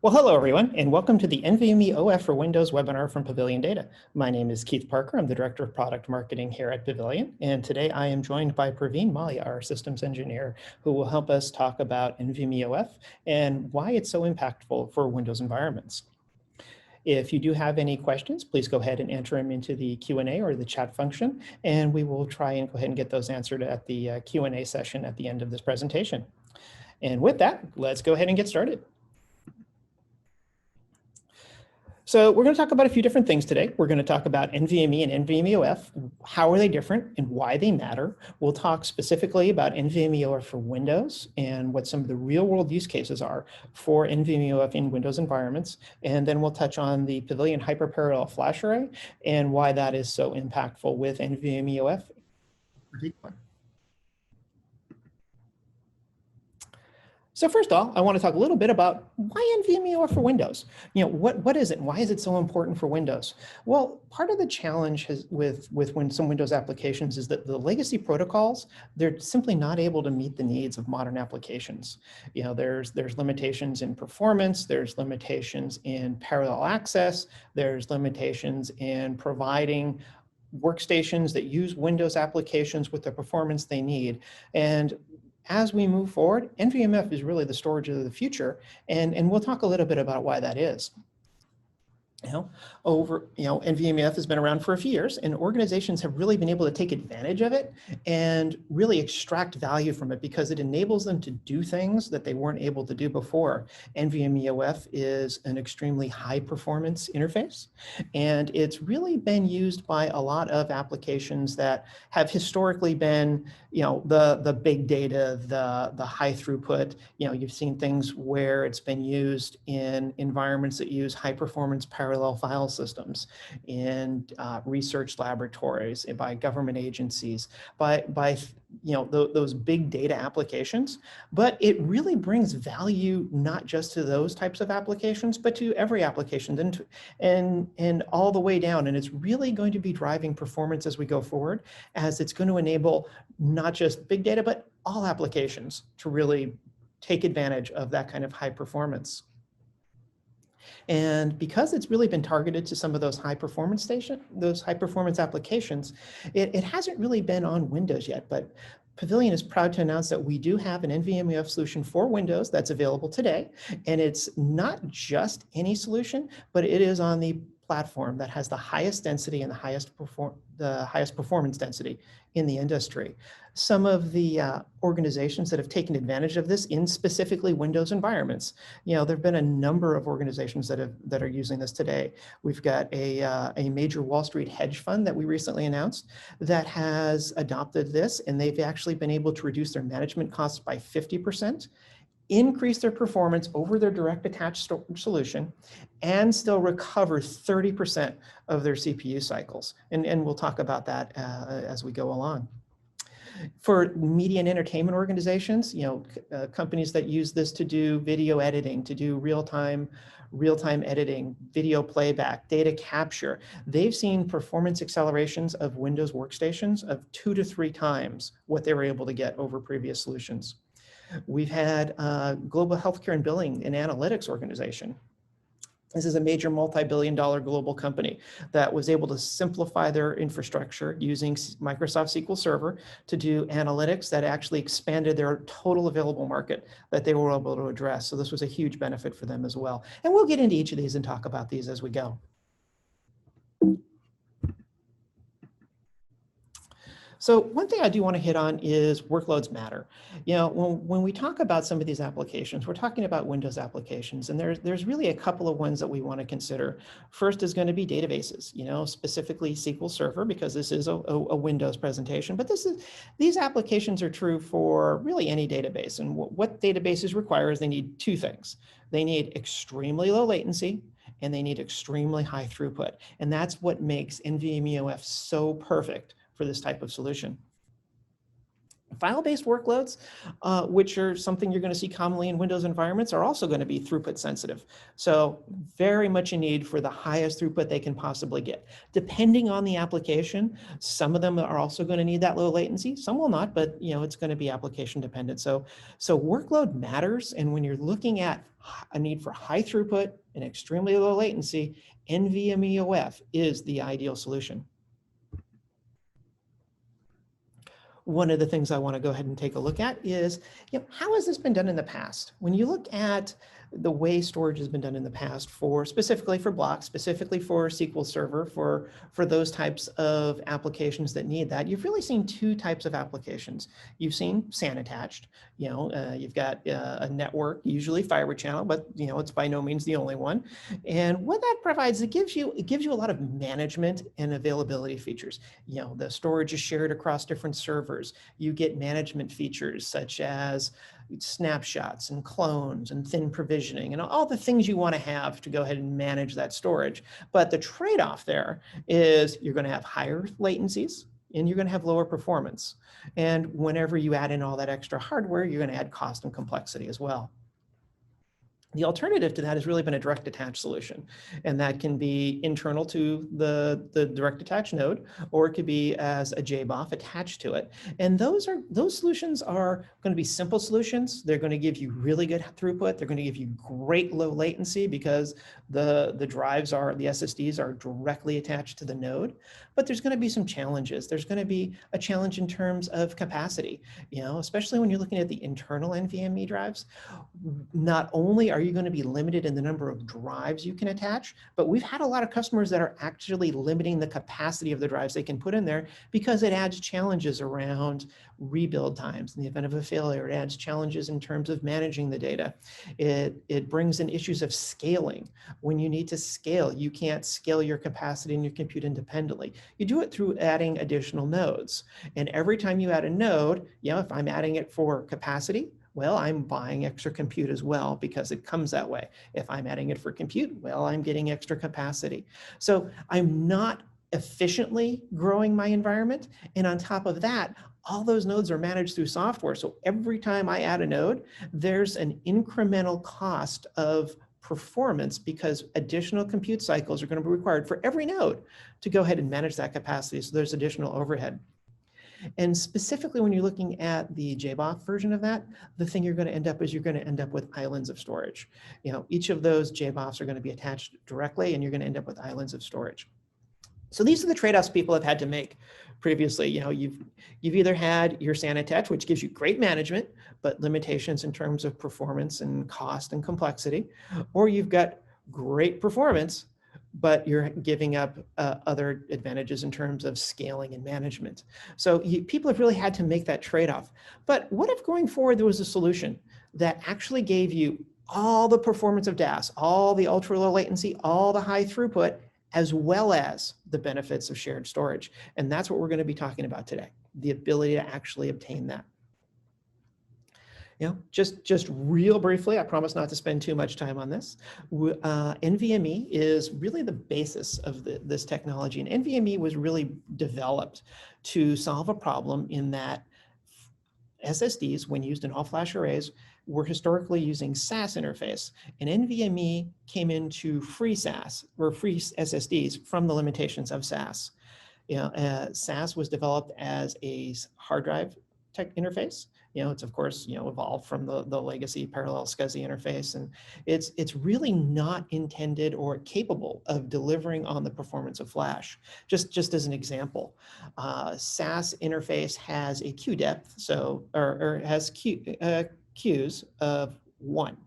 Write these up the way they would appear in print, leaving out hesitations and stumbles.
Well, hello everyone, and welcome to the NVMe-oF for Windows webinar from Pavilion Data. My name is Keith Parker. I'm the Director of Product Marketing here at Pavilion, and today I am joined by Praveen, Mallya, our systems engineer, who will help us talk about NVMeoF and why it's so impactful for Windows environments. If you do have any questions, please go ahead and enter them into the Q&A or the chat function, and we will try and go ahead and get those answered at the Q&A session at the end of this presentation. And with that, let's go ahead and get started. So we're going to talk about a few different things today. We're going to talk about NVMe and NVMeoF. How are they different and why they matter? We'll talk specifically about NVMeoF for Windows and what some of the real world use cases are for NVMeoF in Windows environments. And then we'll touch on the Pavilion hyperparallel flash array and why that is so impactful with NVMeoF in particular. So first off, I want to talk a little bit about why NVMeoF for Windows. You know, what is it and why is it so important for Windows? Well, part of the challenge with some Windows applications is that the legacy protocols, they're simply not able to meet the needs of modern applications. You know, there's limitations in performance, there's limitations in parallel access, there's limitations in providing workstations that use Windows applications with the performance they need. And as we move forward, NVMeoF is really the storage of the future, and we'll talk a little bit about why that is. NVMeoF has been around for a few years, and organizations have really been able to take advantage of it and really extract value from it because it enables them to do things that they weren't able to do before. NVMeoF is an extremely high performance interface, and it's really been used by a lot of applications that have historically been, the big data, the high throughput. You've seen things where it's been used in environments that use high performance parallel file systems, in research laboratories, by government agencies, by those big data applications. But it really brings value not just to those types of applications, but to every application and all the way down. And it's really going to be driving performance as we go forward, as it's going to enable not just big data, but all applications to really take advantage of that kind of high performance. And because it's really been targeted to some of those high performance applications, it hasn't really been on Windows yet, but Pavilion is proud to announce that we do have an NVMeoF solution for Windows that's available today. And it's not just any solution, but it is on the platform that has the highest density and the highest performance density in the industry. Some of the organizations that have taken advantage of this in specifically Windows environments, there have been a number of organizations that are using this today. We've got a major Wall Street hedge fund that we recently announced that has adopted this, and they've actually been able to reduce their management costs by 50%. Increase their performance over their direct attached solution, and still recover 30% of their CPU cycles. And we'll talk about that as we go along. For media and entertainment organizations, companies that use this to do video editing, to do real-time editing, video playback, data capture, they've seen performance accelerations of Windows workstations of 2 to 3 times what they were able to get over previous solutions. We've had Global Healthcare and Billing and Analytics organization. This is a major multi-billion-dollar global company that was able to simplify their infrastructure using Microsoft SQL Server to do analytics that actually expanded their total available market that they were able to address. So this was a huge benefit for them as well. And we'll get into each of these and talk about these as we go. So one thing I do want to hit on is workloads matter. When we talk about some of these applications, we're talking about Windows applications, and there's really a couple of ones that we want to consider. First is going to be databases, specifically SQL Server, because this is a Windows presentation, but these applications are true for really any database. And what databases require is they need 2 things. They need extremely low latency, and they need extremely high throughput. And that's what makes NVMeoF so perfect for this type of solution. File-based workloads, which are something you're going to see commonly in Windows environments, are also going to be throughput sensitive. So very much a need for the highest throughput they can possibly get. Depending on the application, some of them are also going to need that low latency. Some will not, but it's going to be application dependent. So workload matters. And when you're looking at a need for high throughput and extremely low latency, NVMeoF is the ideal solution. One of the things I want to go ahead and take a look at is, how has this been done in the past? When you look at the way storage has been done in the past specifically for blocks, specifically for SQL Server, for those types of applications that need that, you've really seen two types of applications. You've seen SAN attached. You've got a network, usually fiber channel, but it's by no means the only one. And what that provides, it gives you a lot of management and availability features. The storage is shared across different servers. You get management features such as snapshots and clones and thin provisioning and all the things you want to have to go ahead and manage that storage. But the trade-off there is you're going to have higher latencies and you're going to have lower performance. And whenever you add in all that extra hardware, you're going to add cost and complexity as well. The alternative to that has really been a direct attach solution, and that can be internal to the direct attach node, or it could be as a JBoF attached to it. And those solutions are going to be simple solutions. They're going to give you really good throughput. They're going to give you great low latency because the SSDs are directly attached to the node. But there's going to be some challenges. There's going to be a challenge in terms of capacity, especially when you're looking at the internal NVMe drives. Not only are you going to be limited in the number of drives you can attach, but we've had a lot of customers that are actually limiting the capacity of the drives they can put in there because it adds challenges around rebuild times. In the event of a failure, it adds challenges in terms of managing the data. It brings in issues of scaling. When you need to scale, you can't scale your capacity in your compute independently. You do it through adding additional nodes. And every time you add a node, if I'm adding it for capacity, well, I'm buying extra compute as well because it comes that way. If I'm adding it for compute, well, I'm getting extra capacity. So I'm not efficiently growing my environment. And on top of that, all those nodes are managed through software. So every time I add a node, there's an incremental cost of performance because additional compute cycles are going to be required for every node to go ahead and manage that capacity. So there's additional overhead. And specifically when you're looking at the JBoF version of that, the thing you're going to end up with islands of storage. Each of those JBoFs are going to be attached directly and you're going to end up with islands of storage. So these are the trade-offs people have had to make previously. You've either had your SAN attached, which gives you great management, but limitations in terms of performance and cost and complexity, or you've got great performance, but you're giving up other advantages in terms of scaling and management. So people have really had to make that trade-off. But what if going forward there was a solution that actually gave you all the performance of DAS, all the ultra low latency, all the high throughput, as well as the benefits of shared storage? And that's what we're going to be talking about today, the ability to actually obtain that. Just real briefly, I promise not to spend too much time on this. NVMe is really the basis of this technology. And NVMe was really developed to solve a problem in that SSDs, when used in all-flash arrays, were historically using SAS interface. And NVMe came into free SAS, or free SSDs, from the limitations of SAS. SAS was developed as a hard drive tech interface. It's of course, evolved from the legacy parallel SCSI interface, and it's really not intended or capable of delivering on the performance of flash. Just as an example, SAS interface has a queue depth, or has queues of 1.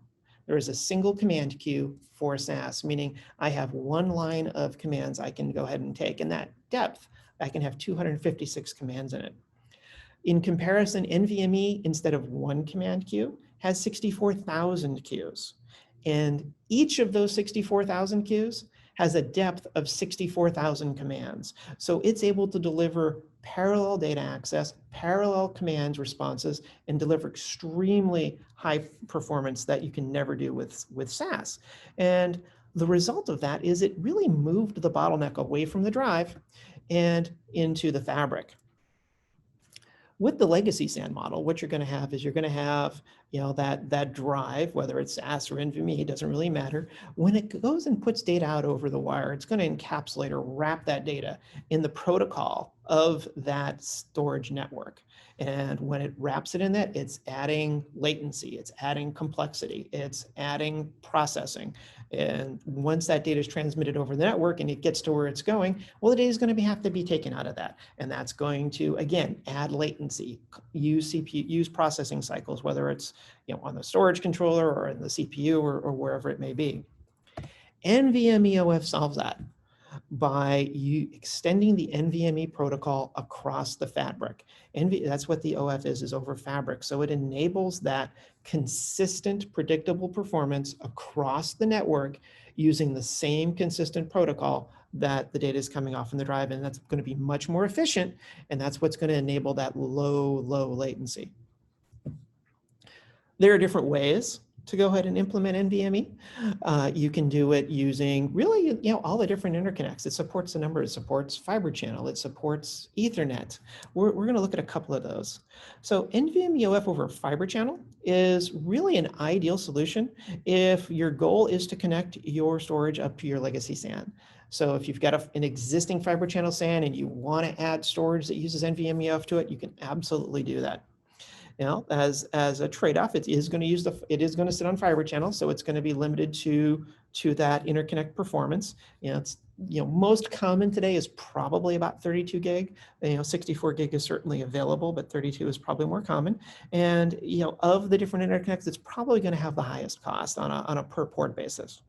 There is a single command queue for SAS, meaning I have one line of commands I can go ahead and take, and that depth, I can have 256 commands in it. In comparison, NVMe, instead of one command queue, has 64,000 queues. And each of those 64,000 queues has a depth of 64,000 commands. So it's able to deliver parallel data access, parallel commands responses, and deliver extremely high performance that you can never do with SAS. And the result of that is it really moved the bottleneck away from the drive and into the fabric. With the legacy SAN model, what you're going to have is you're going to have, that drive, whether it's SAS or NVMe, it doesn't really matter. When it goes and puts data out over the wire, it's going to encapsulate or wrap that data in the protocol of that storage network. And when it wraps it in that, it's adding latency, it's adding complexity, it's adding processing. And once that data is transmitted over the network and it gets to where it's going, well, the data is going to have to be taken out of that. And that's going to, again, add latency, use CPU, use processing cycles, whether it's on the storage controller or in the CPU or wherever it may be. NVMeoF solves that by extending the NVMe protocol across the fabric. That's what the OF is over fabric. So it enables that consistent, predictable performance across the network using the same consistent protocol that the data is coming off in the drive. And that's going to be much more efficient. And that's what's going to enable that low latency. There are different ways to go ahead and implement NVMe. You can do it using really, all the different interconnects. It supports a number. It supports fiber channel. It supports Ethernet. We're going to look at a couple of those. So NVMeoF over fiber channel is really an ideal solution if your goal is to connect your storage up to your legacy SAN. So if you've got an existing fiber channel SAN and you want to add storage that uses NVMeoF to it, you can absolutely do that. As a trade-off, it is going to sit on fiber channel, so it's going to be limited to that interconnect performance. It's most common today is probably about 32 gig. 64 gig is certainly available, but 32 is probably more common. And of the different interconnects, it's probably going to have the highest cost on a per port basis.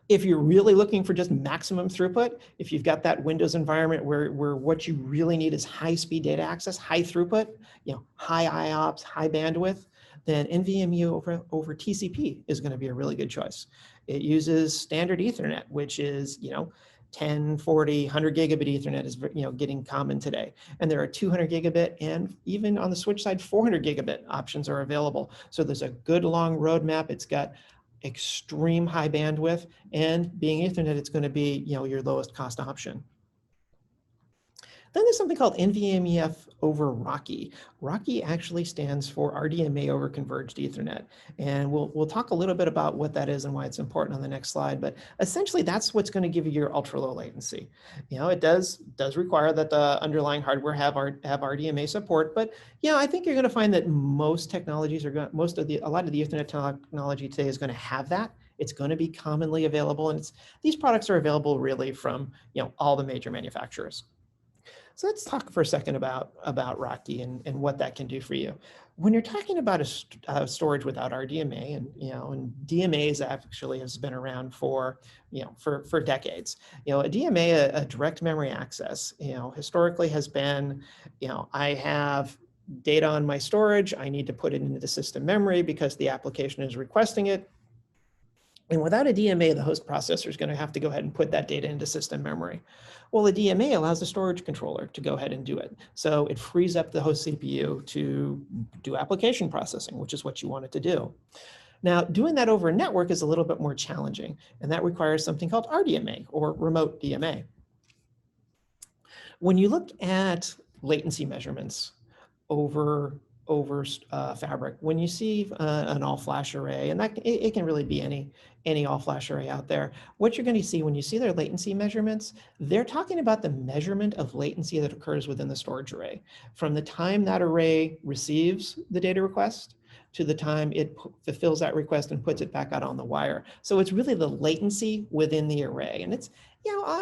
If you're really looking for just maximum throughput, if you've got that Windows environment where what you really need is high-speed data access, high throughput, high IOPS, high bandwidth, then NVMe over TCP is going to be a really good choice. It uses standard Ethernet, which is 10, 40, 100 gigabit Ethernet is getting common today. And there are 200 gigabit and even on the switch side, 400 gigabit options are available. So there's a good long roadmap. It's got extreme high bandwidth, and being Ethernet, it's going to be your lowest cost option. Then there's something called NVMeoF over RoCE. RoCE actually stands for RDMA over Converged Ethernet. And we'll talk a little bit about what that is and why it's important on the next slide. But essentially, that's what's going to give you your ultra low latency. It does require that the underlying hardware have RDMA support. But I think you're going to find that most technologies are going, a lot of the Ethernet technology today is going to have that. It's going to be commonly available, and these products are available really from all the major manufacturers. So let's talk for a second about RoCE and what that can do for you. When you're talking about a storage without RDMA, and DMAs actually has been around for decades. A DMA, a direct memory access, historically has been, I have data on my storage, I need to put it into the system memory because the application is requesting it. And without a DMA, the host processor is going to have to go ahead and put that data into system memory. Well, the DMA allows the storage controller to go ahead and do it. So it frees up the host CPU to do application processing, which is what you want it to do. Now, doing that over a network is a little bit more challenging, and that requires something called RDMA, or remote DMA. When you look at latency measurements over fabric, when you see an all-flash array, and it can really be any all-flash array out there, what you're going to see when you see their latency measurements, they're talking about the measurement of latency that occurs within the storage array. From the time that array receives the data request to the time it fulfills that request and puts it back out on the wire. So it's really the latency within the array. And it's,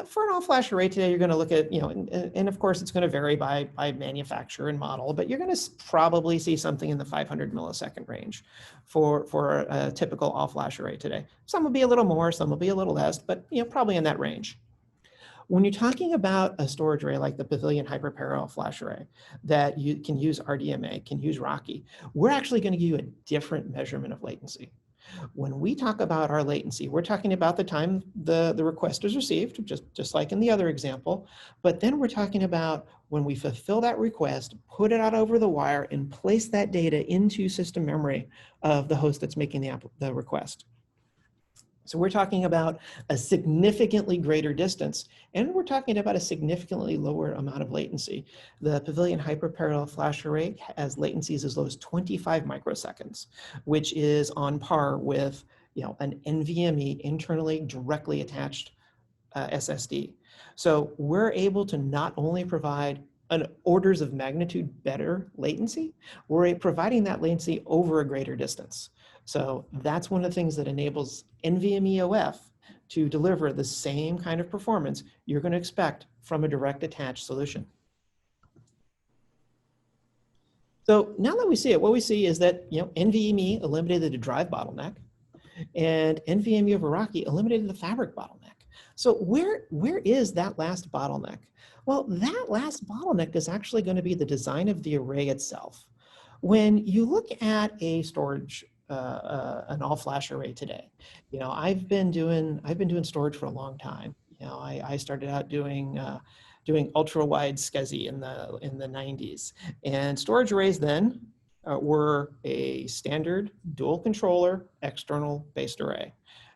for an all-flash array today, you're going to look at, and of course, it's going to vary by manufacturer and model, but you're going to probably see something in the 500 millisecond range for a typical all-flash array today. Some will be a little more, some will be a little less, but probably in that range. When you're talking about a storage array like the Pavilion hyperparallel flash array that you can use RDMA, can use RoCE, we're actually going to give you a different measurement of latency. When we talk about our latency, we're talking about the time the request is received, just like in the other example, but then we're talking about when we fulfill that request, put it out over the wire, and place that data into system memory of the host that's making the request. So we're talking about a significantly greater distance, and we're talking about a significantly lower amount of latency. The Pavilion hyperparallel flash array has latencies as low as 25 microseconds, which is on par with an NVMe internally directly attached SSD. So we're able to not only provide an orders of magnitude better latency, we're providing that latency over a greater distance. So that's one of the things that enables NVMeoF to deliver the same kind of performance you're going to expect from a direct attached solution. So now that we see it, what we see is that NVMe eliminated the drive bottleneck, and NVMe over Rocky eliminated the fabric bottleneck. So where is that last bottleneck? Well, that last bottleneck is actually going to be the design of the array itself. When you look at a storage, an all-flash array today, I've been doing storage for a long time. I started out doing ultra-wide SCSI in the 90s, and storage arrays then were a standard dual controller external based array.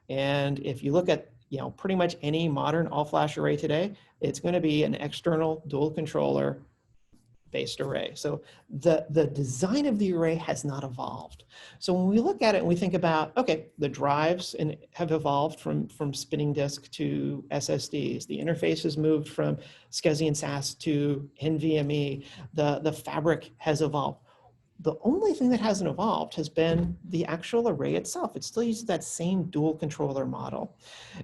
And if you look at pretty much any modern all-flash array today, it's going to be an external dual controller based array. So the design of the array has not evolved. So when we look at it and we think about, okay, the drives have evolved from spinning disk to SSDs. The interface has moved from SCSI and SAS to NVMe. The fabric has evolved. The only thing that hasn't evolved has been the actual array itself. It still uses that same dual controller model.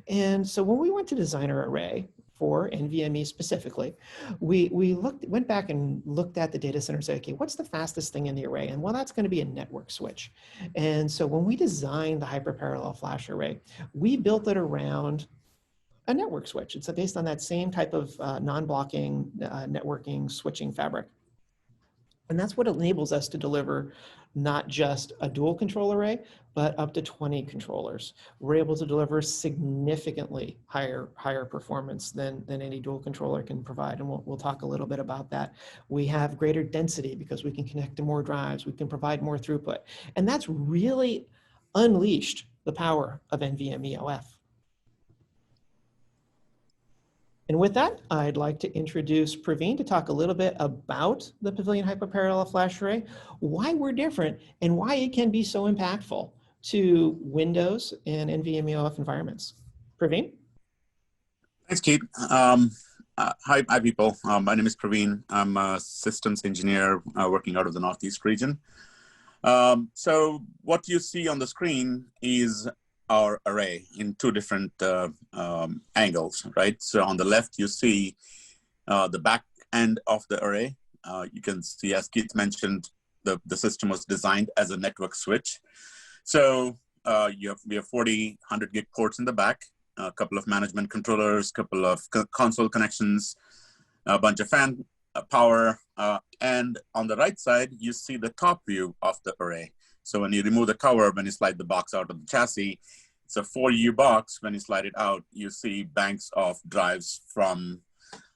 And so when we went to design our array for NVMe specifically, we went back and looked at the data center and said, okay, what's the fastest thing in the array? And well, that's going to be a network switch. And so when we designed the hyperparallel flash array, we built it around a network switch. It's based on that same type of non-blocking networking switching fabric. And that's what enables us to deliver not just a dual control array, but up to 20 controllers. We're able to deliver significantly higher performance than any dual controller can provide. And we'll talk a little bit about that. We have greater density because we can connect to more drives. We can provide more throughput. And that's really unleashed the power of NVMeoF. And with that, I'd like to introduce Praveen to talk a little bit about the Pavilion hyperparallel flash array, why we're different, and why it can be so impactful to Windows and NVMeoF environments. Praveen? Thanks, Keith. Hi, people. My name is Praveen. I'm a systems engineer working out of the Northeast region. So what you see on the screen is our array in two different angles, right? So on the left, you see the back end of the array. You can see, as Keith mentioned, the system was designed as a network switch. So we have 40 100 gig ports in the back, a couple of management controllers, couple of console connections, a bunch of fan power, and on the right side, you see the top view of the array. So when you remove the cover, when you slide the box out of the chassis, it's a 4U box. When you slide it out, you see banks of drives from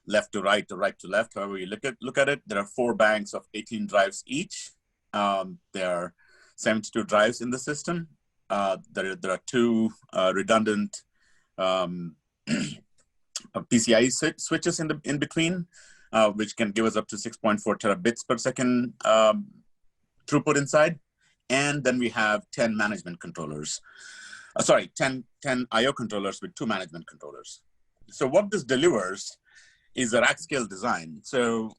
left to right to left. However you look at it, there are 4 banks of 18 drives each. There are 72 drives in the system. There are 2 redundant PCIe switches in between, which can give us up to 6.4 terabits per second throughput inside. And then we have 10 management controllers. 10 IO controllers with 2 management controllers. So what this delivers is a rack scale design. So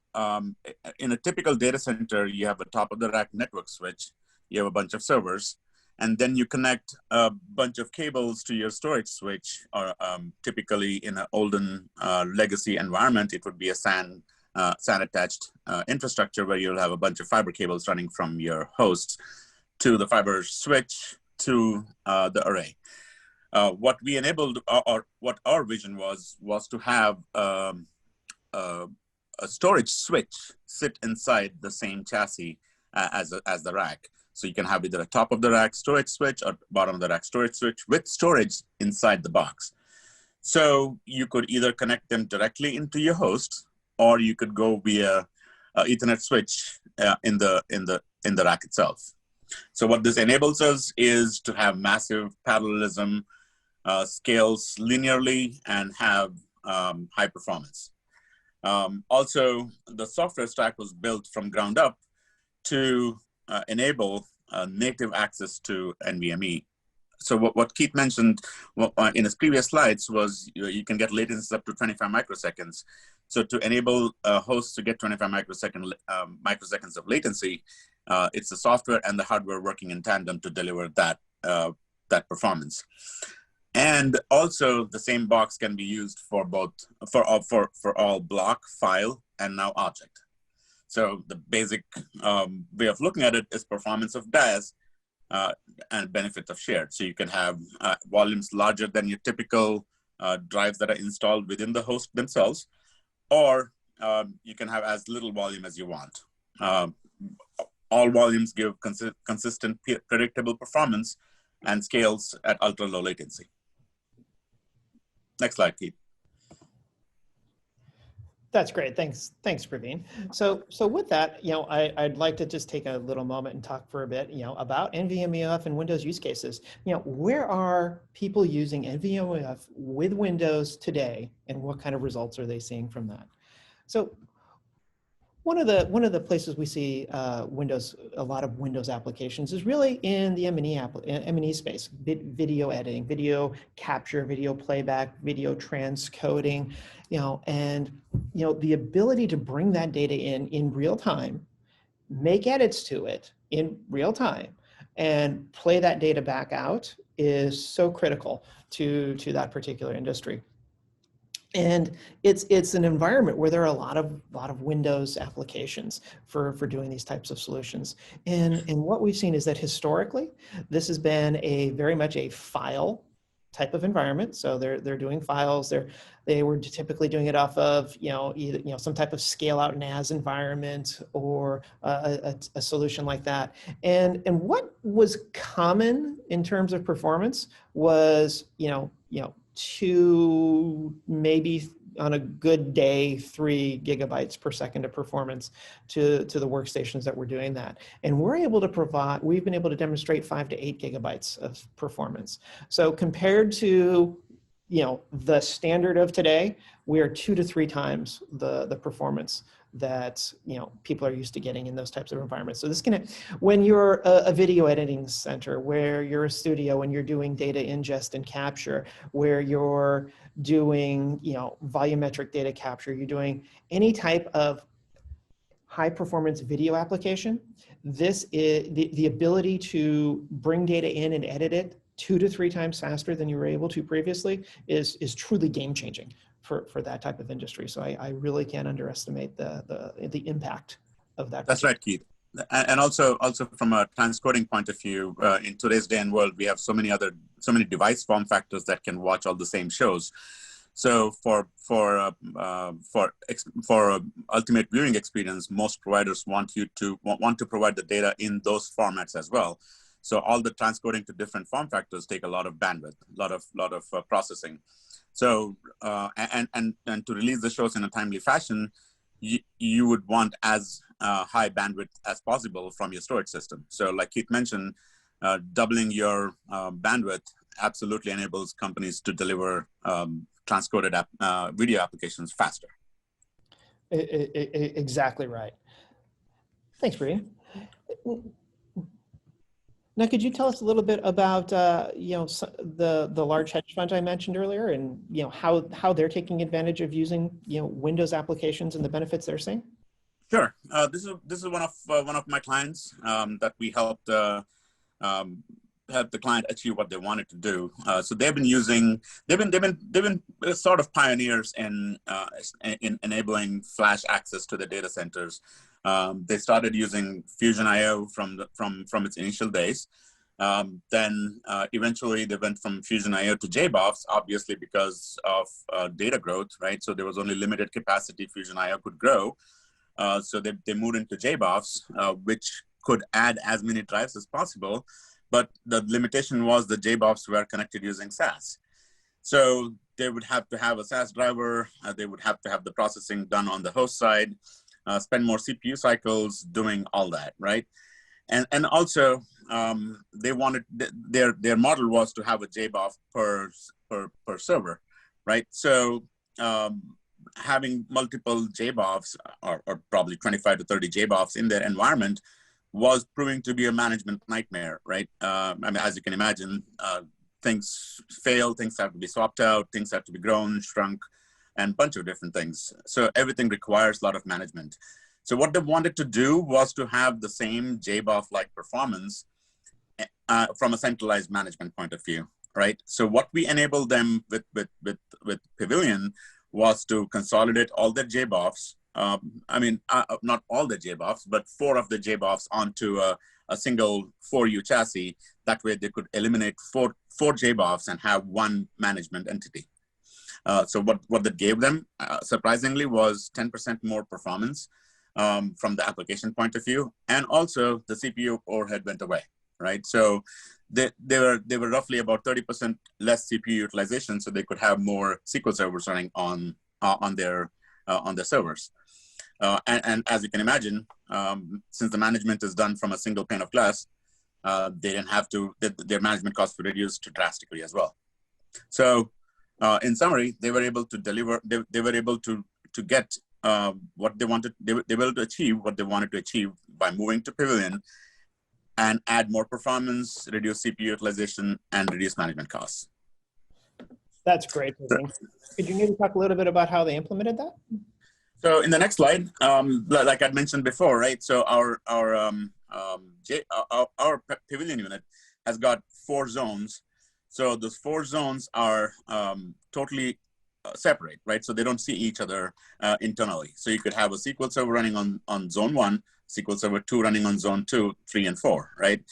in a typical data center, you have a top of the rack network switch, you have a bunch of servers, and then you connect a bunch of cables to your storage switch, or typically in an olden legacy environment, it would be a SAN attached infrastructure where you'll have a bunch of fiber cables running from your host to the fiber switch to the array. What we enabled, or what our vision was to have a storage switch sit inside the same chassis as the rack. So you can have either a top of the rack storage switch or bottom of the rack storage switch with storage inside the box. So you could either connect them directly into your host, or you could go via Ethernet switch in the rack itself. So what this enables us is to have massive parallelism scales linearly, and have high performance. Also, the software stack was built from ground up to enable native access to NVMe. So what Keith mentioned in his previous slides was you can get latencies up to 25 microseconds. So to enable a host to get 25 microseconds of latency, it's the software and the hardware working in tandem to deliver that, that performance. And also the same box can be used for both, for all block, file, and now object. So the basic way of looking at it is performance of DAS and benefit of shared. So you can have volumes larger than your typical drives that are installed within the host themselves, or you can have as little volume as you want. All volumes give consistent, predictable performance and scales at ultra low latency. Next slide, Keith. That's great. Thanks, Praveen. So with that, I'd like to just take a little moment and talk for a bit, about NVMeoF and Windows use cases. Where are people using NVMeoF with Windows today, and what kind of results are they seeing from that? So one of the places we see a lot of Windows applications is really in the M&E space, video editing, video capture, video playback, video transcoding, and the ability to bring that data in real time, make edits to it in real time, and play that data back out is so critical to that particular industry. And it's an environment where there are a lot of Windows applications for doing these types of solutions. And what we've seen is that historically, this has been very much a file type of environment. So they're doing files. They were typically doing it off of either some type of scale out NAS environment or a solution like that. And what was common in terms of performance was 2, maybe on a good day, 3 gigabytes per second of performance to the workstations that were doing that. And we've been able to demonstrate 5 to 8 gigabytes of performance. So compared to the standard of today, we are 2 to 3 times the performance that people are used to getting in those types of environments. So this when you're a video editing center, where you're a studio, when you're doing data ingest and capture, where you're doing volumetric data capture, you're doing any type of high performance video application, this is the ability to bring data in and edit it 2 to 3 times faster than you were able to previously is truly game changing for that type of industry. So I really can't underestimate the impact of that. That's right, Keith. And also from a transcoding point of view, in today's day and world, we have so many device form factors that can watch all the same shows. So for ultimate viewing experience, most providers want to provide the data in those formats as well. So all the transcoding to different form factors take a lot of bandwidth, a lot of processing. So and to release the shows in a timely fashion, you would want as high bandwidth as possible from your storage system. So like Keith mentioned, doubling your bandwidth absolutely enables companies to deliver transcoded video applications faster. Exactly right. Thanks, Praveen. Now, could you tell us a little bit about the large hedge fund I mentioned earlier, and how they're taking advantage of using Windows applications and the benefits they're seeing? Sure. This is one of my clients that we helped help the client achieve what they wanted to do. So they've been sort of pioneers in enabling flash access to the data centers. They started using Fusion IO from its initial days. Then eventually they went from Fusion IO to JBoFs, obviously because of data growth, right? So there was only limited capacity Fusion IO could grow. So they moved into JBoFs, which could add as many drives as possible. But the limitation was the JBoFs were connected using SAS. So they would have to have a SAS driver. They would have to have the processing done on the host side, spend more CPU cycles doing all that, right? And also they wanted their model was to have a JBoF per server, right? So having multiple JBoFs or probably 25 to 30 JBoFs in their environment was proving to be a management nightmare, right? I mean, as you can imagine, things fail, things have to be swapped out, things have to be grown, shrunk, and a bunch of different things. So everything requires a lot of management. So what they wanted to do was to have the same JBoF-like performance from a centralized management point of view, right? So what we enabled them with Pavilion was to consolidate all their JBoFs. Not all the JBoFs, but 4 of the JBoFs onto a single 4U chassis. That way they could eliminate four JBoFs and have one management entity. So what that gave them, surprisingly, was 10% more performance from the application point of view. And also the CPU overhead went away, right? So they were roughly about 30% less CPU utilization, so they could have more SQL servers running on their servers. And as you can imagine, since the management is done from a single pane of glass, they didn't have to, their management costs were reduced drastically as well. So in summary, they were able to deliver, they were able to get what they wanted, they were able to achieve what they wanted to achieve by moving to Pavilion and add more performance, reduce CPU utilization, and reduce management costs. That's great. Could you maybe talk a little bit about how they implemented that? So in the next slide, like I'd mentioned before, right? So our Pavilion unit has got 4 zones. So those 4 zones are totally separate, right? So they don't see each other internally. So you could have a SQL Server running on zone 1, SQL Server 2 running on zone 2, 3, and 4, right?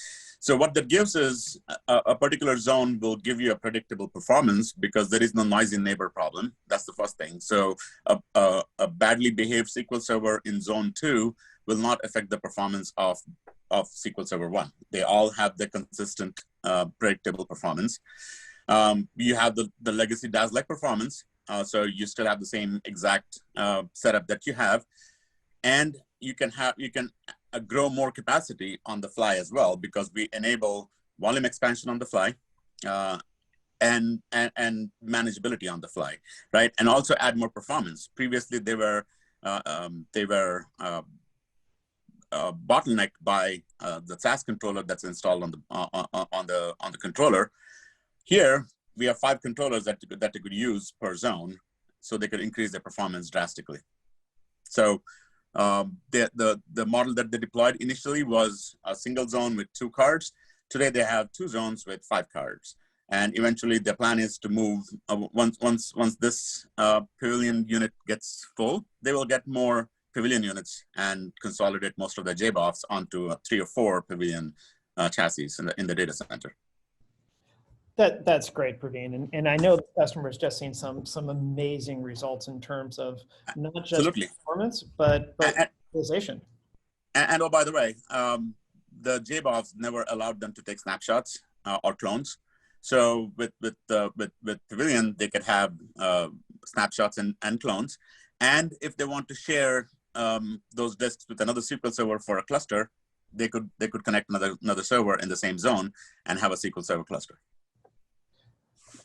So what that gives is a particular zone will give you a predictable performance because there is no noisy neighbor problem. That's the first thing. So a badly behaved SQL Server in zone 2 will not affect the performance of SQL Server 1. They all have the consistent predictable performance. You have the legacy DAS-like performance. So you still have the same exact setup that you have. And you can grow more capacity on the fly as well, because we enable volume expansion on the fly and manageability on the fly, right? And also add more performance. Previously, they were bottlenecked by the SAS controller that's installed on the controller. Here, we have 5 controllers that they could use per zone, so they could increase their performance drastically. So the model that they deployed initially was a single zone with 2 cards. Today they have 2 zones with 5 cards, and eventually the plan is to move once this Pavilion unit gets full, they will get more Pavilion units and consolidate most of the JBoFs onto 3 or 4 Pavilion chassis in the data center. That's great, Praveen, and I know the customer's just seen some amazing results in terms of not just Absolutely. performance, but utilization. And oh, by the way, the JBoFs never allowed them to take snapshots or clones. So with Pavilion, they could have snapshots and clones. And if they want to share those disks with another SQL Server for a cluster, they could connect another server in the same zone and have a SQL Server cluster.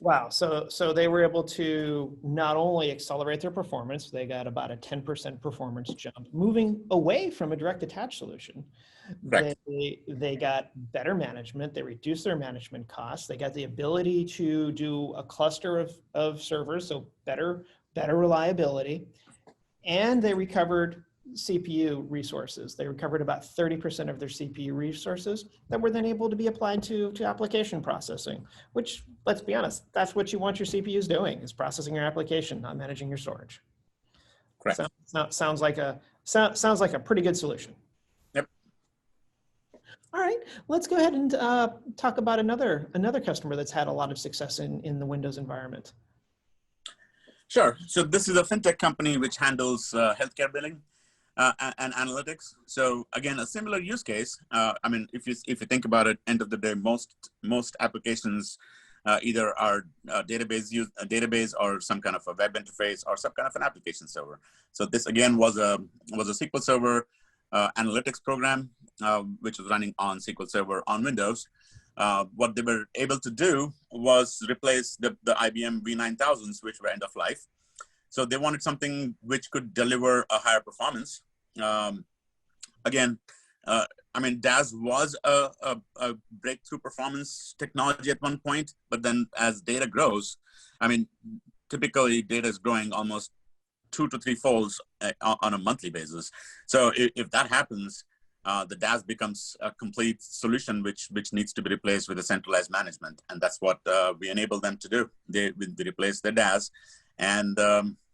Wow, so they were able to not only accelerate their performance, they got about a 10% performance jump, moving away from a direct attach solution. Correct. They got better management, they reduced their management costs, they got the ability to do a cluster of servers, so better reliability, and they recovered CPU resources. They recovered about 30% of their CPU resources that were then able to be applied to application processing, which, let's be honest, that's what you want your CPUs doing, is processing your application, not managing your storage. Correct. Sounds like a pretty good solution. Yep. All right, let's go ahead and talk about another customer that's had a lot of success in the Windows environment. Sure. So this is a FinTech company which handles healthcare billing and analytics. So again, a similar use case. I mean, if you think about it, end of the day, most applications either are a database or some kind of a web interface or some kind of an application server. So this again was a SQL Server analytics program. which was running on SQL Server on Windows, what they were able to do was replace the IBM V9000s, which were end of life. So they wanted something which could deliver a higher performance. Again, I mean, DAS was a breakthrough performance technology at one point, but then as data grows, I mean, typically data is growing almost 2 to 3 folds on a monthly basis. So if that happens, the DAS becomes a complete solution which needs to be replaced with a centralized management. And that's what we enable them to do. They replace the DAS, and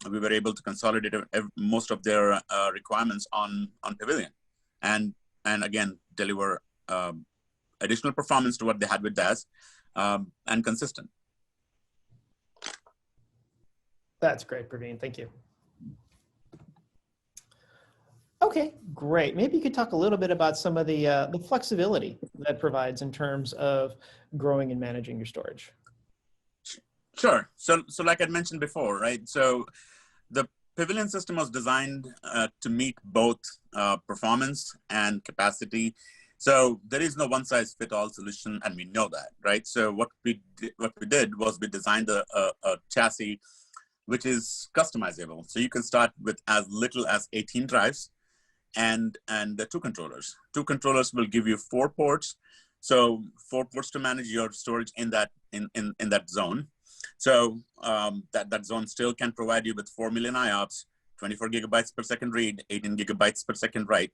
we were able to consolidate most of their requirements on Pavilion, and again, deliver additional performance to what they had with DAS, and consistent. That's great, Praveen. Thank you. Okay, great. Maybe you could talk a little bit about some of the flexibility that provides in terms of growing and managing your storage. Sure. So like I mentioned before, right? So the Pavilion system was designed to meet both performance and capacity. So there is no one-size-fits-all solution, and we know that, right? So what we did was we designed a chassis which is customizable. So you can start with as little as 18 drives and the 2 controllers. 2 controllers will give you 4 ports. So 4 ports to manage your storage in that zone. So that zone still can provide you with 4 million IOPS, 24 gigabytes per second read, 18 gigabytes per second write,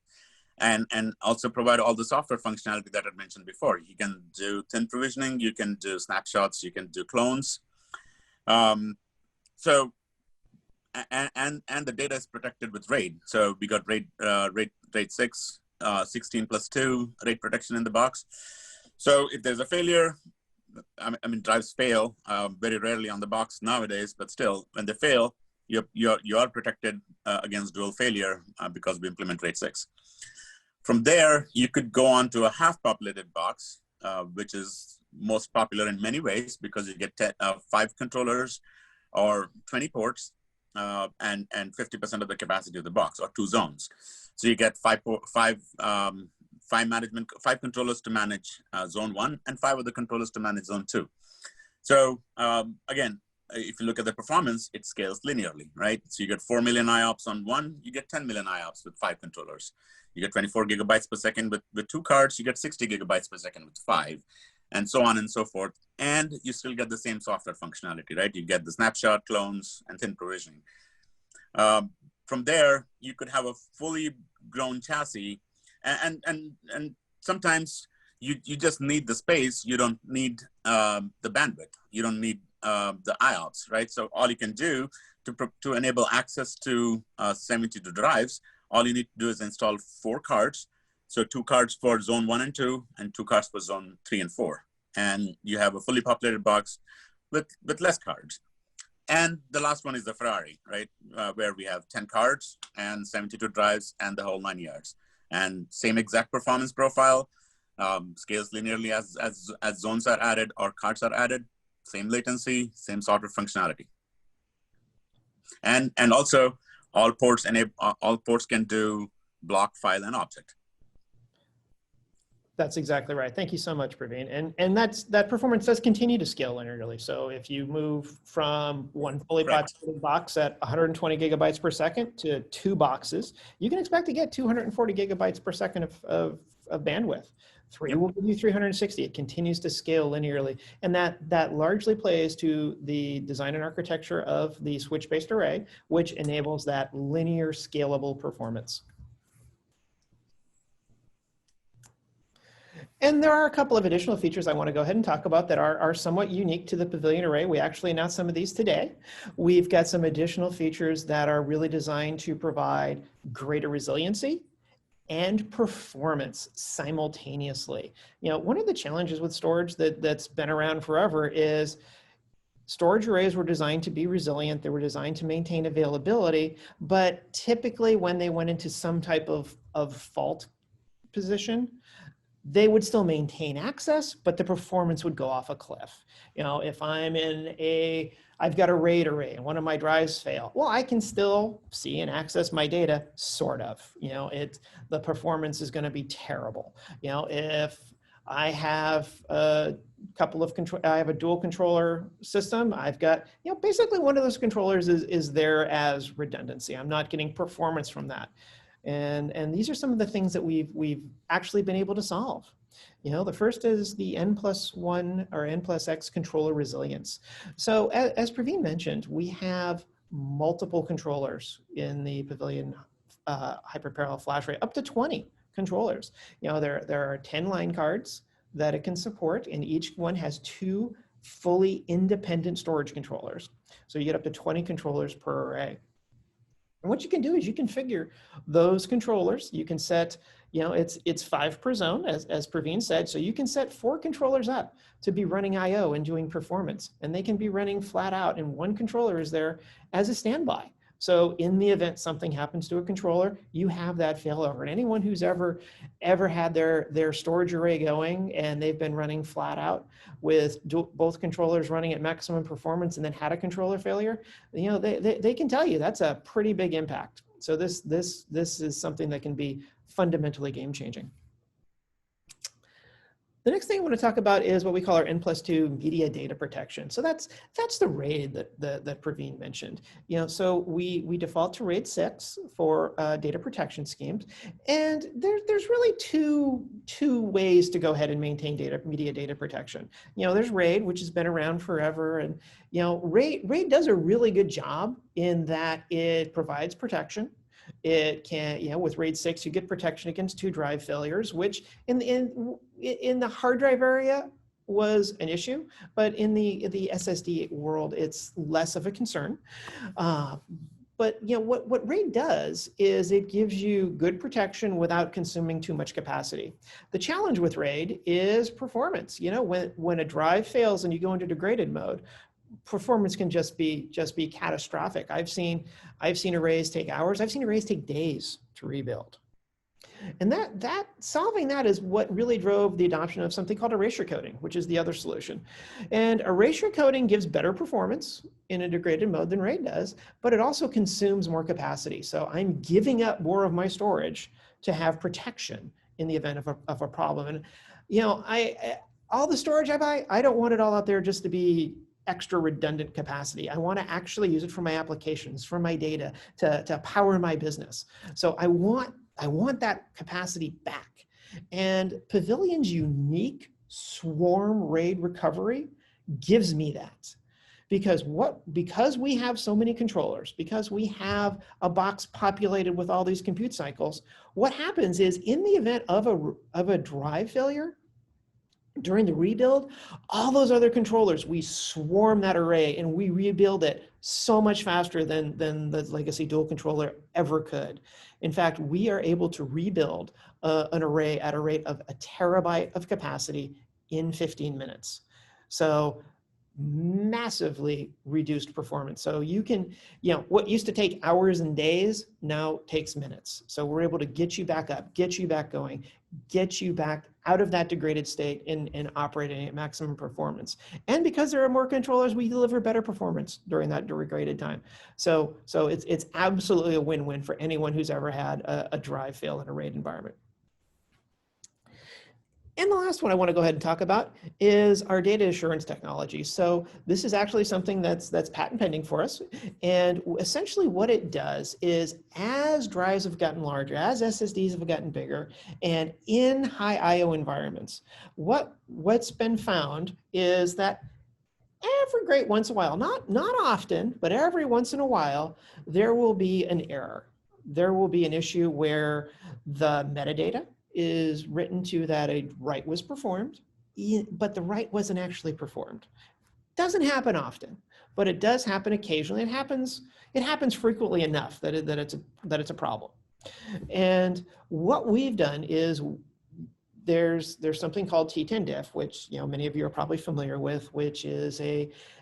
and also provide all the software functionality that I mentioned before. You can do thin provisioning, you can do snapshots, you can do clones. So the data is protected with RAID. So we got RAID 6, 16 plus 2 RAID protection in the box. So if there's a failure, I mean, drives fail very rarely on the box nowadays, but still, when they fail, you are protected against dual failure because we implement RAID 6. From there, you could go on to a half-populated box, which is most popular in many ways because you get 5 controllers or 20 ports and 50% of the capacity of the box, or 2 zones. So you get 5 controllers to manage zone 1 and 5 other controllers to manage zone 2. So again, if you look at the performance, it scales linearly, right? So you get 4 million IOPS on 1, you get 10 million IOPS with 5 controllers. You get 24 gigabytes per second with 2 cards, you get 60 gigabytes per second with 5, and so on and so forth. And you still get the same software functionality, right? You get the snapshot, clones, and thin provisioning. From there, you could have a fully grown chassis, and sometimes you just need the space. You don't need the bandwidth. You don't need the IOPS, right? So all you can do to enable access to 72 drives, all you need to do is install 4 cards. So 2 cards for zone 1 and 2, and 2 cards for zone 3 and 4. And you have a fully populated box with less cards. And the last one is the Ferrari, right? Where we have 10 cards and 72 drives and the whole 9 yards. And same exact performance profile, scales linearly as zones are added or cards are added, same latency, same software functionality. And also all ports can do block, file, and object. That's exactly right. Thank you so much, Praveen. And that performance does continue to scale linearly. So if you move from one fully populated box at 120 gigabytes per second to 2 boxes, you can expect to get 240 gigabytes per second of bandwidth. 3 will give you 360. It continues to scale linearly. And that largely plays to the design and architecture of the switch-based array, which enables that linear scalable performance. And there are a couple of additional features I want to go ahead and talk about that are somewhat unique to the Pavilion array. We actually announced some of these today. We've got some additional features that are really designed to provide greater resiliency and performance simultaneously. You know, one of the challenges with storage that's been around forever is storage arrays were designed to be resilient. They were designed to maintain availability, but typically when they went into some type of fault position, they would still maintain access, but the performance would go off a cliff. You know, if I've got a RAID array and one of my drives fail, well, I can still see and access my data, sort of. You know, the performance is going to be terrible. You know, if I have a I have a dual controller system. I've got, you know, basically one of those controllers is there as redundancy. I'm not getting performance from that. And these are some of the things that we've actually been able to solve. You know, the first is the N+1 or N+X controller resilience. So as Praveen mentioned, we have multiple controllers in the Pavilion hyper-parallel flash array, up to 20 controllers. You know, there are 10 line cards that it can support, and each one has 2 fully independent storage controllers. So you get up to 20 controllers per array. And what you can do is you can configure those controllers. You can set, you know, it's 5 per zone, as Praveen said. So you can set 4 controllers up to be running I/O and doing performance. And they can be running flat out, and one controller is there as a standby. So in the event something happens to a controller, you have that failover. And anyone who's ever had their storage array going and they've been running flat out with both controllers running at maximum performance and then had a controller failure, you know, they can tell you that's a pretty big impact. So this is something that can be fundamentally game changing. The next thing I want to talk about is what we call our N+2 media data protection. So that's the RAID that Praveen mentioned. You know, so we default to RAID 6 for data protection schemes, and there's really two ways to go ahead and maintain media data protection. You know, there's RAID, which has been around forever, and you know, RAID does a really good job in that it provides protection. It can, you know, with RAID 6, you get protection against 2 drive failures, which in the hard drive area was an issue, but in the SSD world, it's less of a concern. But you know, what RAID does is it gives you good protection without consuming too much capacity. The challenge with RAID is performance. You know, when a drive fails and you go into degraded mode, performance can just be catastrophic. I've seen arrays take hours. I've seen arrays take days to rebuild. And solving that is what really drove the adoption of something called erasure coding, which is the other solution. And erasure coding gives better performance in a degraded mode than RAID does, but it also consumes more capacity. So I'm giving up more of my storage to have protection in the event of a problem. And you know, all the storage I buy, I don't want it all out there just to be extra redundant capacity. I want to actually use it for my applications, for my data, to power my business. So I want that capacity back. And Pavilion's unique swarm RAID recovery gives me that. Because we have so many controllers, because we have a box populated with all these compute cycles, what happens is in the event of a drive failure, during the rebuild, all those other controllers, we swarm that array and we rebuild it so much faster than the legacy dual controller ever could. In fact, we are able to rebuild an array at a rate of 1 terabyte of capacity in 15 minutes. So massively reduced performance. So you can, you know, what used to take hours and days now takes minutes. So we're able to get you back up, get you back going, get you back out of that degraded state and operating at maximum performance. And because there are more controllers, we deliver better performance during that degraded time. So it's absolutely a win-win for anyone who's ever had a drive fail in a RAID environment. And the last one I want to go ahead and talk about is our data assurance technology. So this is actually something that's patent pending for us. And essentially what it does is as drives have gotten larger, as SSDs have gotten bigger, and in high I/O environments, what's been found is that every great once in a while, not often, but every once in a while, there will be an error. There will be an issue where the metadata is written to that a write was performed, but the write wasn't actually performed. Doesn't happen often, but it does happen occasionally. It happens frequently enough that it's a problem. And what we've done is there's something called T10diff, which many of you are probably familiar with, which is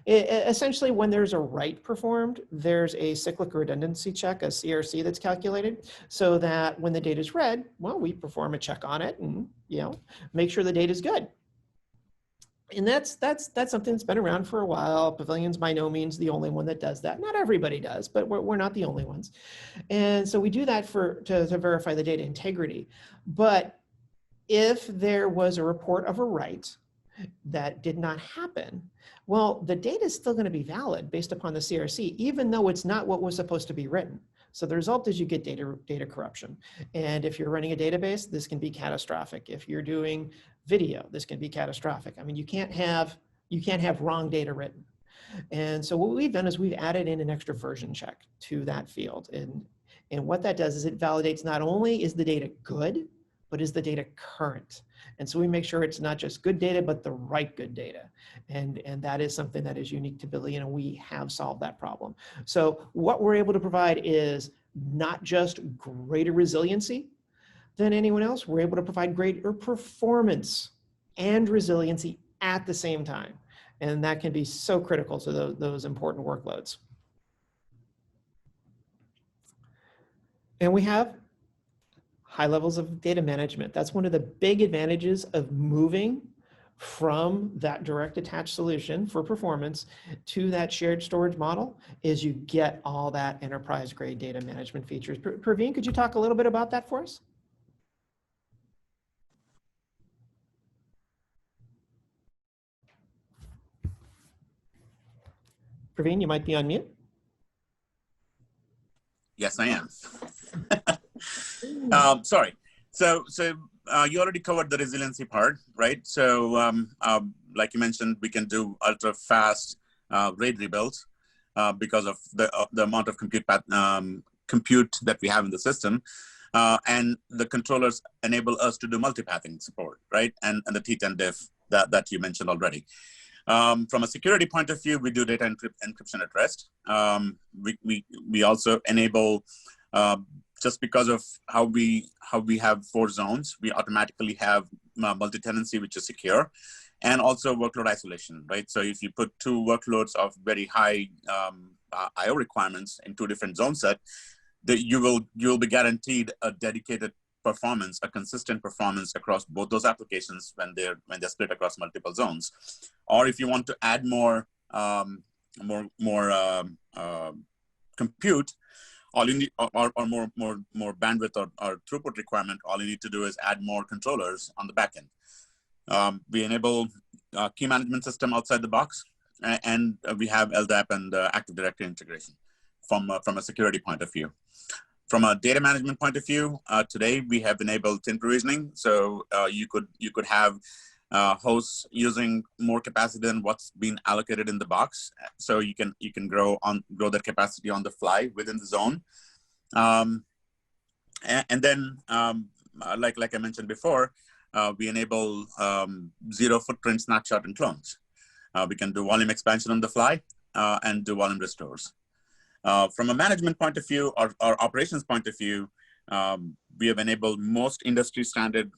essentially when there's a write performed, there's a cyclic redundancy check, a CRC that's calculated, so that when the data is read, well, we perform a check on it and make sure the data is good. And that's something that's been around for a while. Pavilion's by no means the only one that does that. Not everybody does, but we're not the only ones. And so we do that to verify the data integrity. But if there was a report of a write that did not happen, well, the data is still going to be valid based upon the CRC, even though it's not what was supposed to be written. So the result is you get data corruption. And if you're running a database, this can be catastrophic. If you're doing video, this can be catastrophic. I mean, you can't have wrong data written. And so what we've done is we've added in an extra version check to that field. And what that does is it validates not only is the data good, but is the data current? And so we make sure it's not just good data, but the right good data. And that is something that is unique to Pavilion, and we have solved that problem. So what we're able to provide is not just greater resiliency than anyone else, we're able to provide greater performance and resiliency at the same time. And that can be so critical to those important workloads. And we have high levels of data management. That's one of the big advantages of moving from that direct attached solution for performance to that shared storage model is you get all that enterprise grade data management features. Praveen, could you talk a little bit about that for us? Praveen, you might be on mute. Yes, I am. Sorry. So you already covered the resiliency part, right? So like you mentioned, we can do ultra fast RAID rebuilds because of the amount of compute that we have in the system. And the controllers enable us to do multipathing support, right? And the T10diff that you mentioned already. From a security point of view, we do data encryption at rest. We also enable, just because of how we have 4 zones, we automatically have multi-tenancy, which is secure, and also workload isolation, right? So if you put 2 workloads of very high I/O requirements in 2 different zone set, you will be guaranteed a dedicated performance, a consistent performance across both those applications when they're split across multiple zones. Or if you want to add more compute, all you need, or more bandwidth or throughput requirement, all you need to do is add more controllers on the back end. We enable key management system outside the box, and we have LDAP and Active Directory integration from a security point of view. From a data management point of view, today we have enabled tin provisioning, so you could have hosts using more capacity than what's been allocated in the box, so you can grow that capacity on the fly within the zone, and then like I mentioned before, we enable 0 footprint snapshot and clones. We can do volume expansion on the fly and do volume restores. From a management point of view or operations point of view, we have enabled most industry standard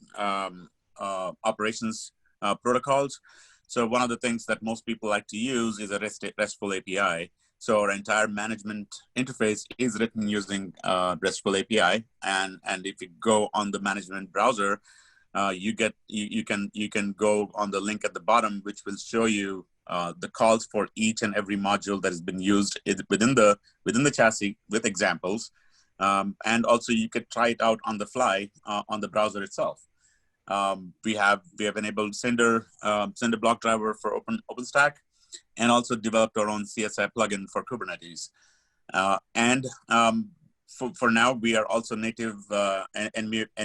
operations protocols. So one of the things that most people like to use is a RESTful API. So our entire management interface is written using RESTful API. And if you go on the management browser, you can go on the link at the bottom, which will show you the calls for each and every module that has been used within the chassis with examples, and also you could try it out on the fly on the browser itself. We have enabled Cinder block driver for OpenStack, and also developed our own CSI plugin for Kubernetes. For now, we are also native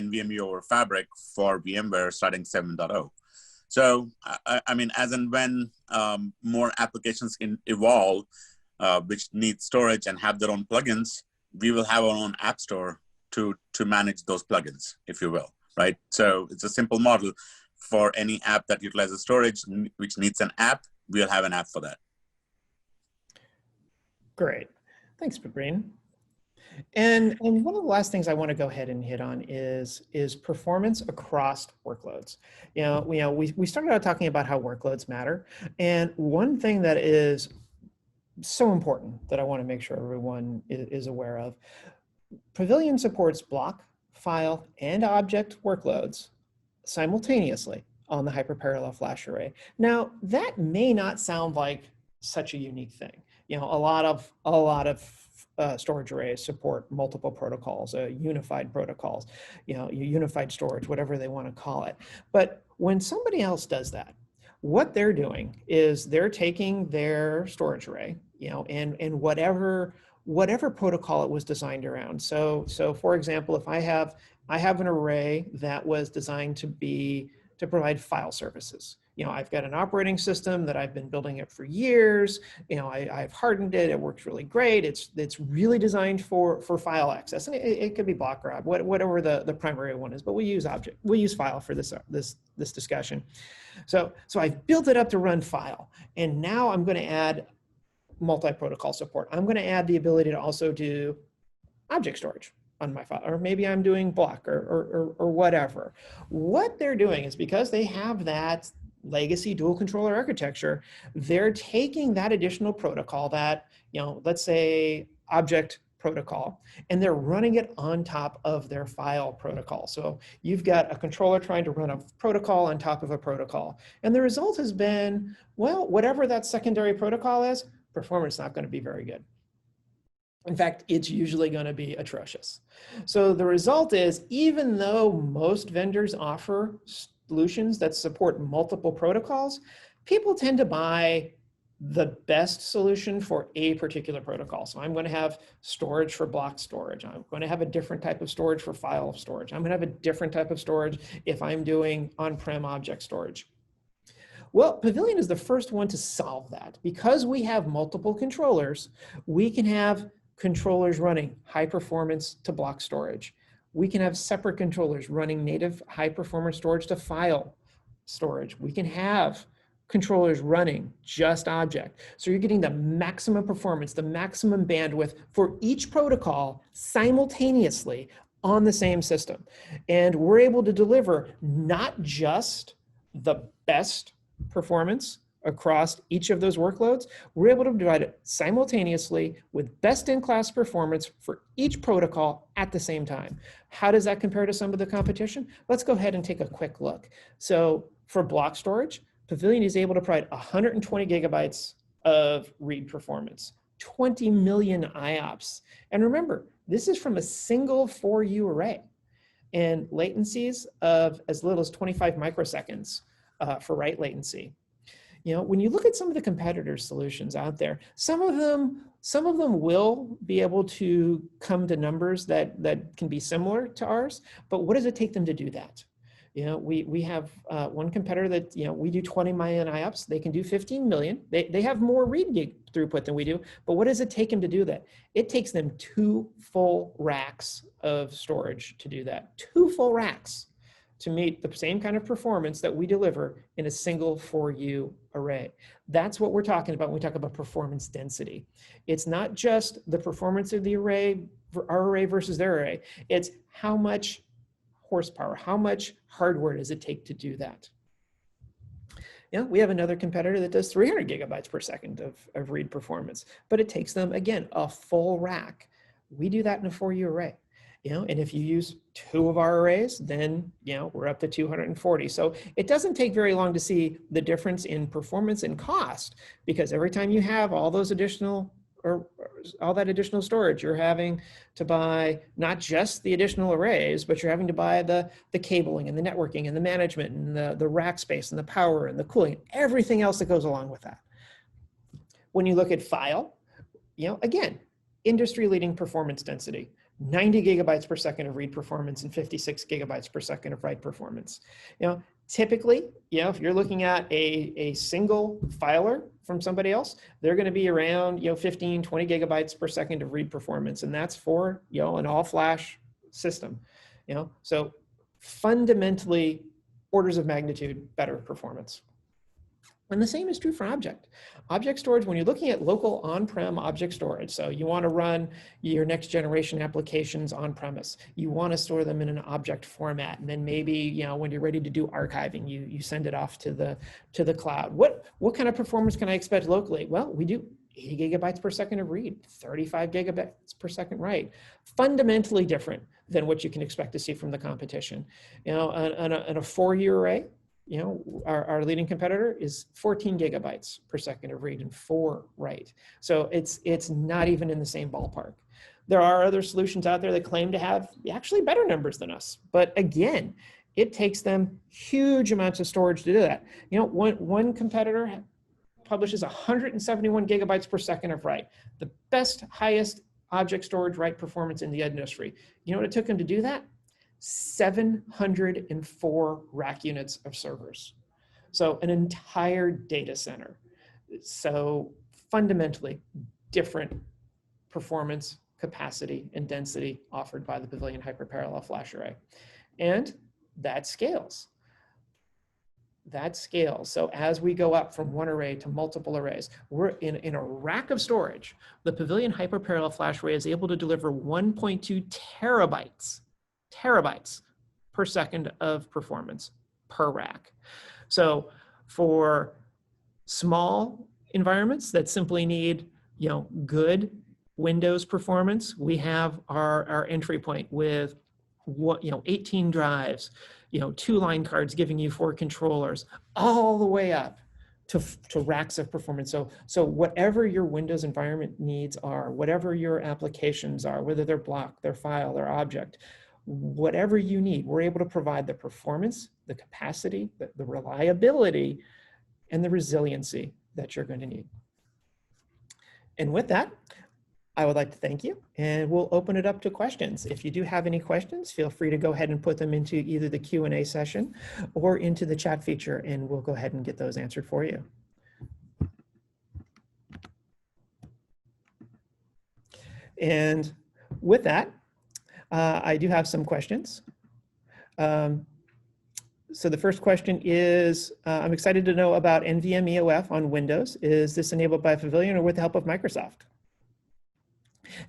NVMe-oF Fabric for VMware starting 7.0. So, I mean, as and when more applications evolve, which need storage and have their own plugins, we will have our own app store to manage those plugins, if you will, right? So it's a simple model for any app that utilizes storage, which needs an app, we'll have an app for that. Great. Thanks, Praveen. And one of the last things I want to go ahead and hit on is performance across workloads. We started out talking about how workloads matter, and one thing that is so important that I want to make sure everyone is aware of: Pavilion supports block, file, and object workloads simultaneously on the hyperparallel flash array. Now, that may not sound like such a unique thing. A lot of storage arrays support multiple protocols, unified protocols, unified storage, whatever they want to call it. But when somebody else does that, what they're doing is they're taking their storage array, and whatever protocol it was designed around. So for example, if I have an array that was designed to provide file services. I've got an operating system that I've been building it for years. I've hardened it. It works really great. It's really designed for file access, and it could be block grab, whatever the primary one is. But we use file for this discussion. So I've built it up to run file, and now I'm going to add multi-protocol support. I'm going to add the ability to also do object storage on my file, or maybe I'm doing block or whatever. What they're doing is, because they have that legacy dual controller architecture, they're taking that additional protocol, that, let's say object protocol, and they're running it on top of their file protocol. So you've got a controller trying to run a protocol on top of a protocol. And the result has been, well, whatever that secondary protocol is, performance is not going to be very good. In fact, it's usually going to be atrocious. So the result is, even though most vendors offer solutions that support multiple protocols, people tend to buy the best solution for a particular protocol. So I'm going to have storage for block storage. I'm going to have a different type of storage for file storage. I'm going to have a different type of storage if I'm doing on-prem object storage. Well, Pavilion is the first one to solve that. Because we have multiple controllers, we can have controllers running high performance to block storage. We can have separate controllers running native high performance storage to file storage. We can have controllers running just object. So you're getting the maximum performance, the maximum bandwidth for each protocol simultaneously on the same system. And we're able to deliver not just the best performance across each of those workloads, we're able to provide it simultaneously with best-in-class performance for each protocol at the same time. How does that compare to some of the competition? Let's go ahead and take a quick look. So for block storage, Pavilion is able to provide 120 gigabytes of read performance, 20 million IOPS. And remember, this is from a single 4U array, and latencies of as little as 25 microseconds for write latency. When you look at some of the competitor solutions out there, some of them will be able to come to numbers that can be similar to ours, but what does it take them to do that? We have one competitor that, we do 20 million IOPS. They can do 15 million. They have more read gig throughput than we do, but what does it take them to do that? It takes them 2 full racks of storage to do that. 2 full racks to meet the same kind of performance that we deliver in a single 4U array. That's what we're talking about when we talk about performance density. It's not just the performance of the array, our array versus their array. It's how much horsepower, how much hardware does it take to do that? We have another competitor that does 300 gigabytes per second of read performance, but it takes them, again, a full rack. We do that in a 4U array. And if you use 2 of our arrays, then, we're up to 240. So it doesn't take very long to see the difference in performance and cost, because every time you have all those additional, or all that additional storage, you're having to buy not just the additional arrays, but you're having to buy the cabling and the networking and the management and the rack space and the power and the cooling, everything else that goes along with that. When you look at file, again, industry-leading performance density. 90 gigabytes per second of read performance and 56 gigabytes per second of write performance. Typically, if you're looking at a single filer from somebody else, they're going to be around 15, 20 gigabytes per second of read performance, and that's for an all-flash system. So fundamentally, orders of magnitude better performance. And the same is true for object. Object storage, when you're looking at local on-prem object storage, so you want to run your next generation applications on-premise, you want to store them in an object format, and then maybe, you know, when you're ready to do archiving, you send it off to the cloud. What kind of performance can I expect locally? Well, we do 80 gigabytes per second of read, 35 gigabytes per second write. Fundamentally different than what you can expect to see from the competition. You know, on a 4-year array, you know, our leading competitor is 14 gigabytes per second of read and 4 write. So it's not even in the same ballpark. There are other solutions out there that claim to have actually better numbers than us. But again, it takes them huge amounts of storage to do that. You know, one competitor publishes 171 gigabytes per second of write, the best, highest object storage write performance in the industry. You know what it took them to do that? 704 rack units of servers. So an entire data center. So fundamentally different performance, capacity, and density offered by the Pavilion hyperparallel flash array. And that scales. That scales. So as we go up from one array to multiple arrays, we're in a rack of storage. The Pavilion hyperparallel flash array is able to deliver 1.2 terabytes per second of performance per rack. So for small environments that simply need, you know, good Windows performance, we have our entry point with 18 drives, 2 line cards giving you 4 controllers, all the way up to racks of performance. So whatever your Windows environment needs are, whatever your applications are, whether they're block, they're file, they're object, whatever you need, we're able to provide the performance, the capacity, the reliability, and the resiliency that you're going to need. And with that, I would like to thank you, and we'll open it up to questions. If you do have any questions, feel free to go ahead and put them into either the Q&A session or into the chat feature, and we'll go ahead and get those answered for you. And with that, I do have some questions. So the first question is, I'm excited to know about NVMeoF on Windows. Is this enabled by Pavilion or with the help of Microsoft?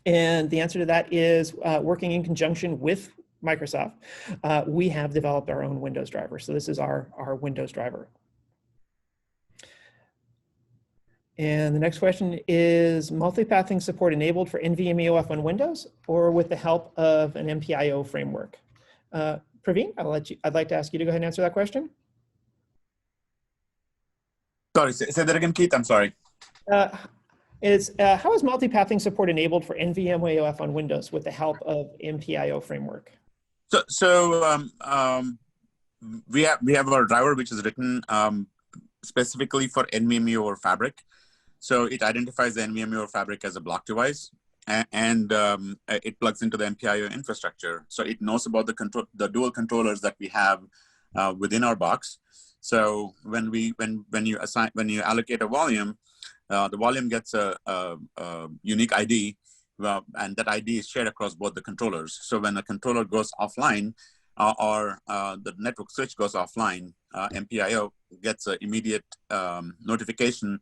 And the answer to that is working in conjunction with Microsoft. We have developed our own Windows driver. So this is our Windows driver. And the next question is, multipathing support enabled for NVMeoF on Windows or with the help of an MPIO framework? Praveen, I'd like to ask you to go ahead and answer that question. Sorry, say that again, Keith. I'm sorry. How is multipathing support enabled for NVMeoF on Windows with the help of MPIO framework? So we have our driver, which is written specifically for NVMe over Fabric. So it identifies the NVMe over Fabric as a block device, and it plugs into the MPIO infrastructure. So it knows about the dual controllers that we have within our box. So when you allocate a volume, the volume gets a unique ID, and that ID is shared across both the controllers. So when a controller goes offline or the network switch goes offline, MPIO gets an immediate notification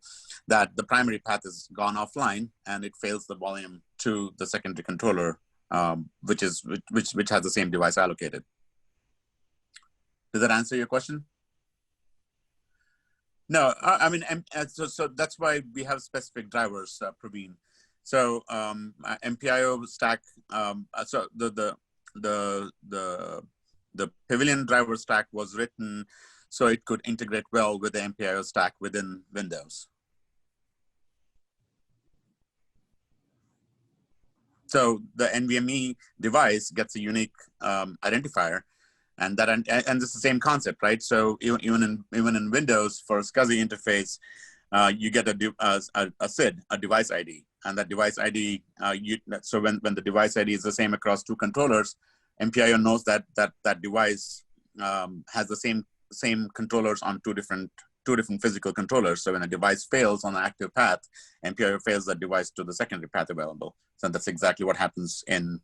that the primary path is gone offline, and it fails the volume to the secondary controller, which has the same device allocated. Does that answer your question? No, I mean, so that's why we have specific drivers, Praveen. So MPIO stack. So the Pavilion driver stack was written so it could integrate well with the MPIO stack within Windows. So the NVMe device gets a unique identifier, and this is the same concept, right? So even in Windows for SCSI interface, you get a SID, a device ID, and that device ID. So when the device ID is the same across 2 controllers, MPIO knows that device has the same controllers on two different physical controllers. So when a device fails on an active path, MPIO fails that device to the secondary path available. So that's exactly what happens in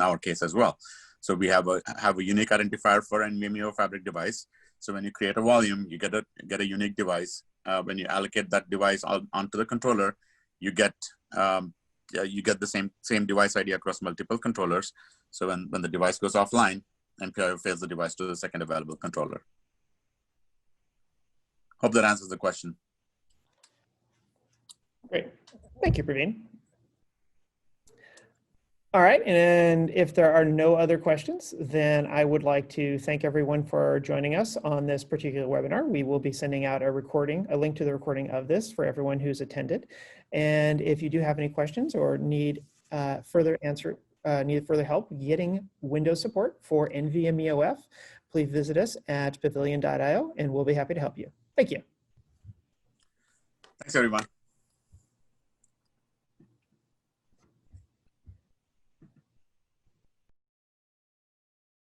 our case as well. So we have a unique identifier for NVMe Fabric device. So when you create a volume, you get a unique device, when you allocate that device onto the controller, you get the same device ID across multiple controllers. So when the device goes offline, NVMeoF fails the device to the second available controller. Hope that answers the question. Great. Thank you, Praveen. All right, and if there are no other questions, then I would like to thank everyone for joining us on this particular webinar. We will be sending out a link to the recording of this for everyone who's attended. And if you do have any questions or need further help getting Windows support for NVMeoF, please visit us at pavilion.io and we'll be happy to help you. Thank you. Thanks, everyone.